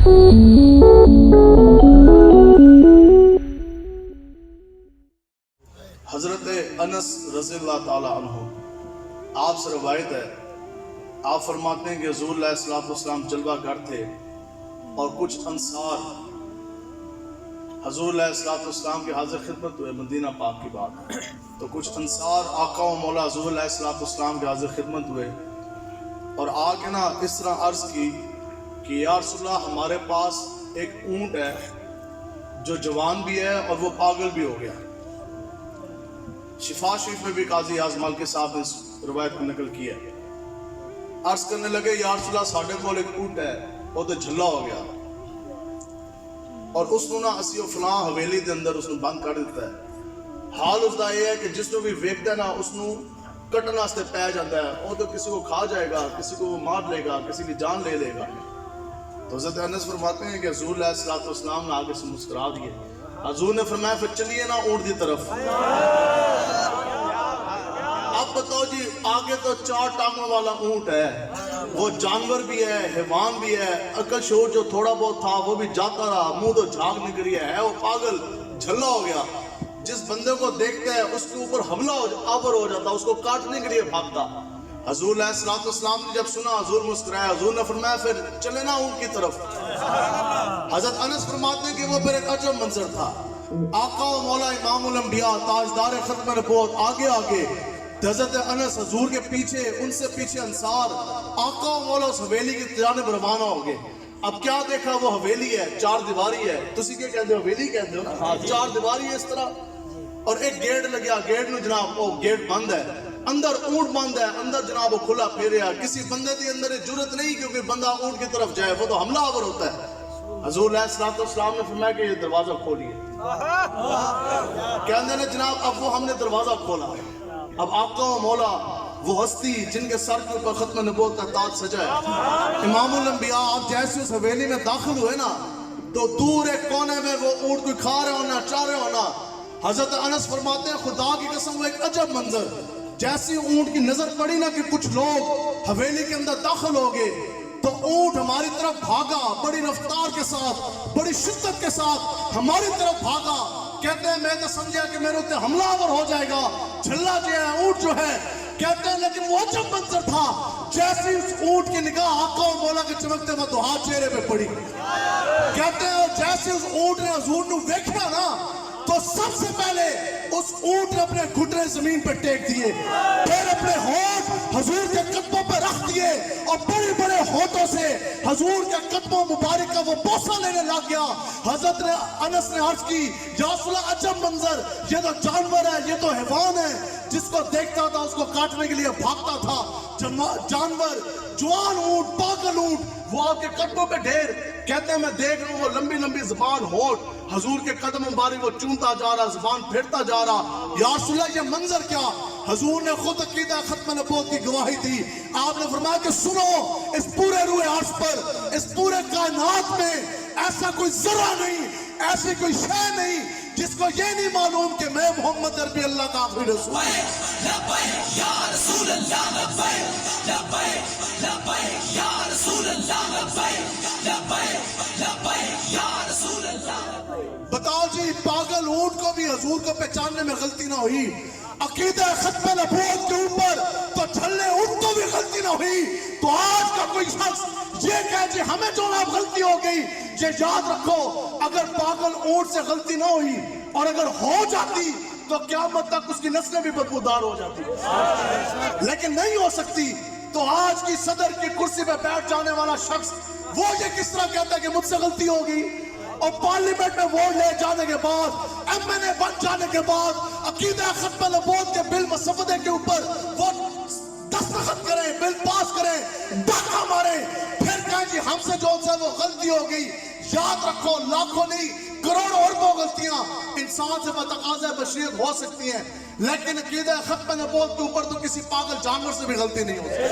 حضرت انس رضی اللہ تعالیٰ عنہ آپ سے روایت ہے، آپ فرماتے ہیں کہ حضور علیہ السلام جلوہ گر تھے اور کچھ انصار حضور علیہ السلام کی حاضر خدمت ہوئے، مدینہ پاک کی بات، تو کچھ انصار آقا و مولا حضور علیہ السلام کی حاضر خدمت ہوئے اور آ کے نا اس طرح عرض کی کہ یا رسول اللہ ہمارے پاس ایک اونٹ ہے جو جوان بھی ہے اور وہ پاگل بھی ہو گیا۔ شفا شریف میں بھی قاضی اعظم مالکی صاحب نے اس روایت کو نقل کیا ہے۔ عرض کرنے لگے یا رسول اللہ ساڈے کول ایک اونٹ ہے وہ تو جھلا ہو گیا اور اس نو نا اسی فلاں حویلی دے اندر اس نو بند کر دیتا ہے۔ حال اس دا یہ ہے کہ جس نو بھی ویکھدا ہے نا اس نو کٹن واسطے پی جاتا ہے، وہ تو کسی کو کھا جائے گا، کسی کو مار لے گا، کسی کی جان لے لے گا۔ تو حضرت انس فرماتے ہیں کہ حضور علیہ السلام نے آگے سے مسکرا دیے، حضور نے فرمایا پھر چلیے نا اونٹ دی طرف۔ اب بتاؤ جی آگے تو 4 ٹانگوں والا اونٹ ہے، وہ جانور بھی ہے، حیوان بھی ہے، عقل شعور جو تھوڑا بہت تھا وہ بھی جاتا رہا، منہ تو جھاگ نکلی ہے وہ پاگل جھلا ہو گیا۔ جس بندے کو دیکھتا ہے اس کے اوپر حملہ آور ہو جاتا، اس کو کاٹنے کے لیے بھاگتا۔ حضور علیہ السلام نے جب سنا حضور مسکرایا، حضور نے فرمایا پھر چلے نا اونٹ کی طرف۔ حضرت انس فرماتے ہیں کہ وہ پھر ایک عجب منظر تھا، آقا و مولا امام الانبیاء تاجدار ختم نبوت آگے آگے، حضرت انس حضور کے پیچھے، ان سے پیچھے انصار، آقا و مولا اس حویلی کی جانب روانہ ہو گئے۔ اب کیا دیکھا، وہ حویلی ہے، 4 دیواری ہے، تسی کیا کہتے ہو، حویلی کہتے ہو نا، 4 دیواری ہے اس طرح، اور ایک گیٹ لگیا، گیٹ نو جناب وہ گیٹ بند ہے، اندر اونٹ بند ہے، اندر جناب وہ کھلا پھیریا، کسی بندے دی اندر جرت نہیں کیونکہ بندہ اونٹ کی طرف جائے، وہ تو حملہ آور ہوتا ہے۔ حضور علیہ السلام نے فرمایا کہ یہ دروازہ کھولیے، کہنے نے جناب اب وہ ہم نے دروازہ کھولا، اب آقا و مولا وہ ہستی جن کے سر کے اوپر ختم نبوت کا تاج سجا ہے، امام الانبیاء، آپ جیسے اس حویلی میں داخل ہوئے نا تو دور ایک کونے میں وہ اونٹ کوئی کھا رہے ہونا، چاہ رہے ہونا۔ حضرت انس فرماتے ہیں خدا کی قسم وہ ایک عجب منظر، جیسی اونٹ کی نظر پڑی نا کہ کچھ لوگ حویلی کے اندر داخل ہو گئے تو اونٹ ہماری طرف بھاگا، بڑی رفتار کے ساتھ، بڑی شدت کے ساتھ ہماری طرف بھاگا۔ کہتے ہیں میں تو سمجھا کہ میرے اوپر حملہ آور ہو جائے گا، جھلا جو ہے اونٹ جو ہے، کہتے ہیں لیکن وہ عجب منظر تھا، جیسی اس اونٹ کی نگاہ آقا و مولا کے چمکتے مدحات چہرے پہ پڑی، کہتے ہیں جیسے اس اونٹ نے حضور نو دیکھا نا تو سب سے پہلے اس اونٹ نے اپنے گھٹنے زمین پہ ٹیک دیے، پھر اپنے ہونٹ حضور کے قدموں پہ رکھ دیے اور بڑے بڑے ہونٹوں سے حضور کے قدموں مبارک کا وہ بوسہ لینے لگ گیا۔ حضرت انس نے عرض کی یا رسول اللہ عجب منظر، یہ تو جانور ہے، یہ تو حیوان ہے، جس کو دیکھتا تھا اس کو کاٹنے کے لیے بھاگتا تھا، جانور، جوان اونٹ، پاگل اونٹ، وہ آپ کے قدموں پہ ڈھیر۔ کہتے ہیں میں دیکھ رہا ہوں وہ لمبی لمبی زبان ہونٹ حضور کے قدم مبارک وہ چونتا جا رہا، زبان پھرتا جا رہا۔ یا رسول اللہ یہ منظر کیا؟ حضور نے خود عقیدہ ختم نبوت کی گواہی دی، آپ نے فرمایا کہ سنو اس پورے روح عرش پر، اس پورے کائنات میں ایسا کوئی ذرہ نہیں، ایسی کوئی شے نہیں جس کو یہ نہیں معلوم کہ میں محمد عربی اللہ کا آخری رسول ہوں۔ لبیک یا رسول اللہ، لبیک لبیک لبیک یا رسول اللہ، لبیک لبیک لبیک یا رسول اللہ۔ بتاؤ جی پاگل اونٹ کو بھی حضور کو پہچاننے میں غلطی نہ ہوئی، عقیدہ ختم نبوت کے اوپر تو جھلے اونٹ کو بھی غلطی نہ ہوئی، تو آج کا کوئی شخص یہ کہے جی ہمیں جو نہ غلطی ہو گئی، یہ یاد رکھو اگر پاگل اونٹ سے غلطی نہ ہوئی اور اگر ہو جاتی تو قیامت تک اس کی نسلیں بھی بدبودار ہو جاتی، لیکن نہیں ہو سکتی۔ تو آج کی صدر کی کرسی پہ بیٹھ جانے والا شخص وہ یہ کس طرح کہتا ہے کہ مجھ سے غلطی ہوگی، اور پارلیمنٹ میں ووٹ لے جانے کے بعد، MNA بن جانے کے بعد، عقیدہ ختم نبوت کے بل مسودے کے اوپر وہ دستخط کریں، بل پاس کریں، ڈاکہ ماریں، پھر کہیں جی ہم سے جو سے وہ غلطی ہو گئی۔ یاد رکھو لاکھوں نہیں کروڑوں اربوں غلطیاں انسان سے بتقاضۂ بشریت ہو سکتی ہیں، لیکن عقیدہ ختم نبوت کے اوپر تو کسی پاگل جانور سے بھی غلطی نہیں ہو سکتی۔